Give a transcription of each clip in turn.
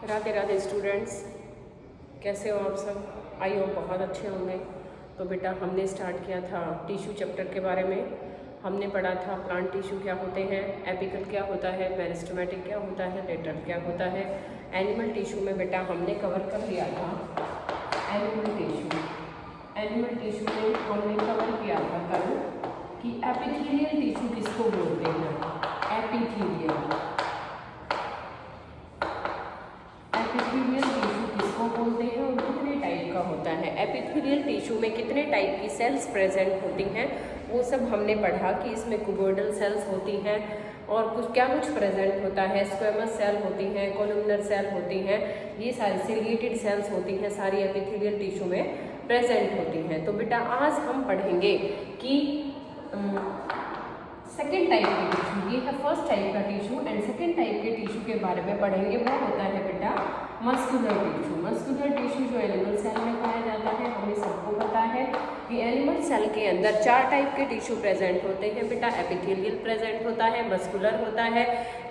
Radhe Radhe students, कैसे हो आप सब? आई होप बहुत अच्छे होंगे। तो बेटा हमने स्टार्ट किया था टिश्यू चैप्टर के बारे में। हमने पढ़ा था प्लांट टिश्यू क्या होते हैं, एपिकल क्या होता है, मेरिस्टेमेटिक क्या होता है, लेटरल क्या होता है। एनिमल टिश्यू में बेटा हमने कवर कर लिया था एनिमल टिश्यू। एनिमल टिश्यू में हमने कवर किया था कल कि एपिथेलियल टिश्यू किसको बोलते हैं। एपिथेलियल टिश्यू किसको बोलते हैं और कितने टाइप का होता है। एपिथेलियल टिश्यू में कितने टाइप की सेल्स प्रेजेंट होती हैं वो सब हमने पढ़ा कि इसमें क्यूबोइडल सेल्स होती हैं और कुछ प्रेजेंट होता है। स्क्वेमस सेल होती हैं, कोलुमनर सेल होती हैं, ये सारी सिलिएटेड सेल्स होती हैं, सारी एपिथेलियल टिश्यू में प्रेजेंट होती हैं। तो बेटा आज हम पढ़ेंगे कि सेकेंड टाइप के टिश्यू, ये है फर्स्ट टाइप का टिश्यू एंड सेकेंड टाइप के टिश्यू के बारे में पढ़ेंगे। वो होता है बेटा मस्कुलर टिश्यू। मस्कुलर टिश्यू जो एनिमल सेल में पाया जाता है, हमें सबको पता है कि एनिमल सेल के अंदर 4 टाइप के टिश्यू प्रेजेंट होते हैं बेटा। एपिथेलियल प्रेजेंट होता है, मस्कुलर होता है,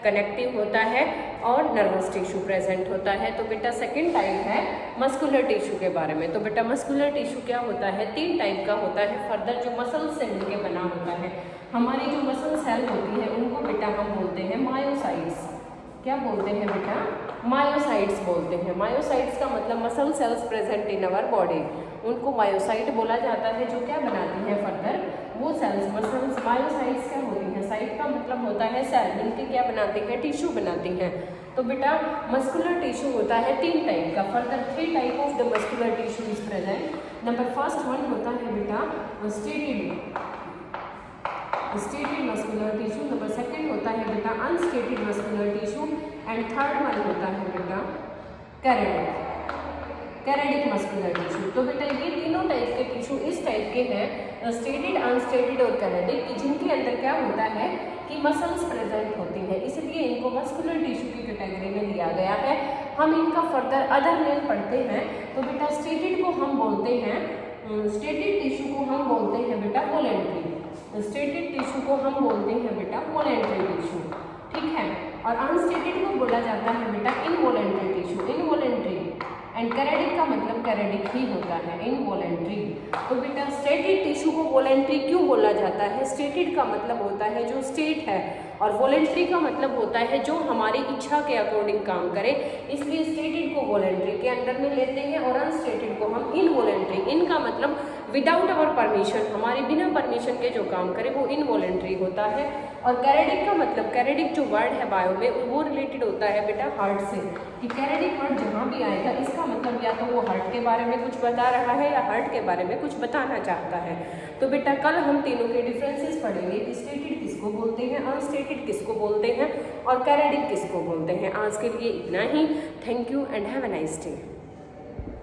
कनेक्टिव होता है और नर्वस टिश्यू प्रेजेंट होता है। तो बेटा सेकेंड टाइप है मस्कुलर टिश्यू के बारे में। तो बेटा मस्कुलर टिश्यू क्या होता है, 3 टाइप का होता है। फर्दर जो मसल से मिलकर बना होता है, हमारी जो मसल सेल होती है उनको बेटा हम बोलते हैं मायोसाइट्स। क्या बोलते हैं बेटा? मायोसाइट्स बोलते हैं। मायोसाइट्स का मतलब muscle cells present in our body, उनको मायोसाइट बोला जाता है। जो क्या बनाती है फर्दर वो सेल्स मसल्स। मायोसाइट्स क्या होती हैं? साइट का मतलब होता है सेल, मिलके क्या बनाती है? टिश्यू बनाती हैं। तो बेटा मस्कुलर टिश्यू होता है 3 टाइप का। Further 3 type of the muscular tissue is present. Number first one होता है बेटा striated muscular tissue. Number second होता है बेटा unstriated muscular tissue and third one होता है बेटा कैरेडिक मस्कुलर टिश्यू। तो बेटा ये तीनों टाइप के टिश्यू इस टाइप के हैं, स्टेटेड, अनस्टेटेड और कैरेडिक, जिनके अंदर क्या होता है कि मसल्स प्रेजेंट होती हैं, इसलिए इनको मस्कुलर टिश्यू की कैटेगरी में लिया गया है। हम इनका फर्दर अदर नेम पढ़ते हैं। तो बेटा स्टेटेड को हम बोलते हैं, स्टेटेड टिश्यू को हम बोलते हैं बेटा वोलेंट्री। स्टेटेड टिश्यू को हम बोलते हैं बेटा वोलेंट्री टिश्यू, ठीक है। और अनस्टेटेड को बोला जाता है बेटा इनवोलेंट्री टिश्यू, इनवोलेंट्री। एंड कैरेडिक का मतलब कैरेडिक ही होता है, इनवोलेंट्री। तो बेटा स्टेटेड टिश्यू को वोलेंट्री क्यों बोला जाता है? स्टेटेड का मतलब होता है जो स्टेट है और वोलेंट्री का मतलब होता है जो हमारी इच्छा के अकॉर्डिंग काम करे, इसलिए स्टेटेड को वोलेंट्री के अंडर में लेते हैं और अनस्टेटेड को हम इनवोलेंट्री। इनका मतलब विदाउट आवर परमिशन, हमारे बिना परमिशन के जो काम करे वो इनवोलेंट्री होता है। और कैरेडिक का मतलब, कैरेडिक जो वर्ड है बायो में वो रिलेटेड होता है बेटा हार्ट से, कि कैरेडिक वर्ड जहाँ भी आएगा इसका मतलब या तो वो हार्ट के बारे में कुछ बता रहा है या हार्ट के बारे में कुछ बताना चाहता है। तो बेटा कल हम तीनों के डिफरेंसेस पढ़ेंगे कि स्टेटेड किसको बोलते हैं, अनस्टेटेड किसको बोलते हैं और कैरेडिक किसको बोलते हैं। आज के लिए इतना ही। Thank you and have a nice day.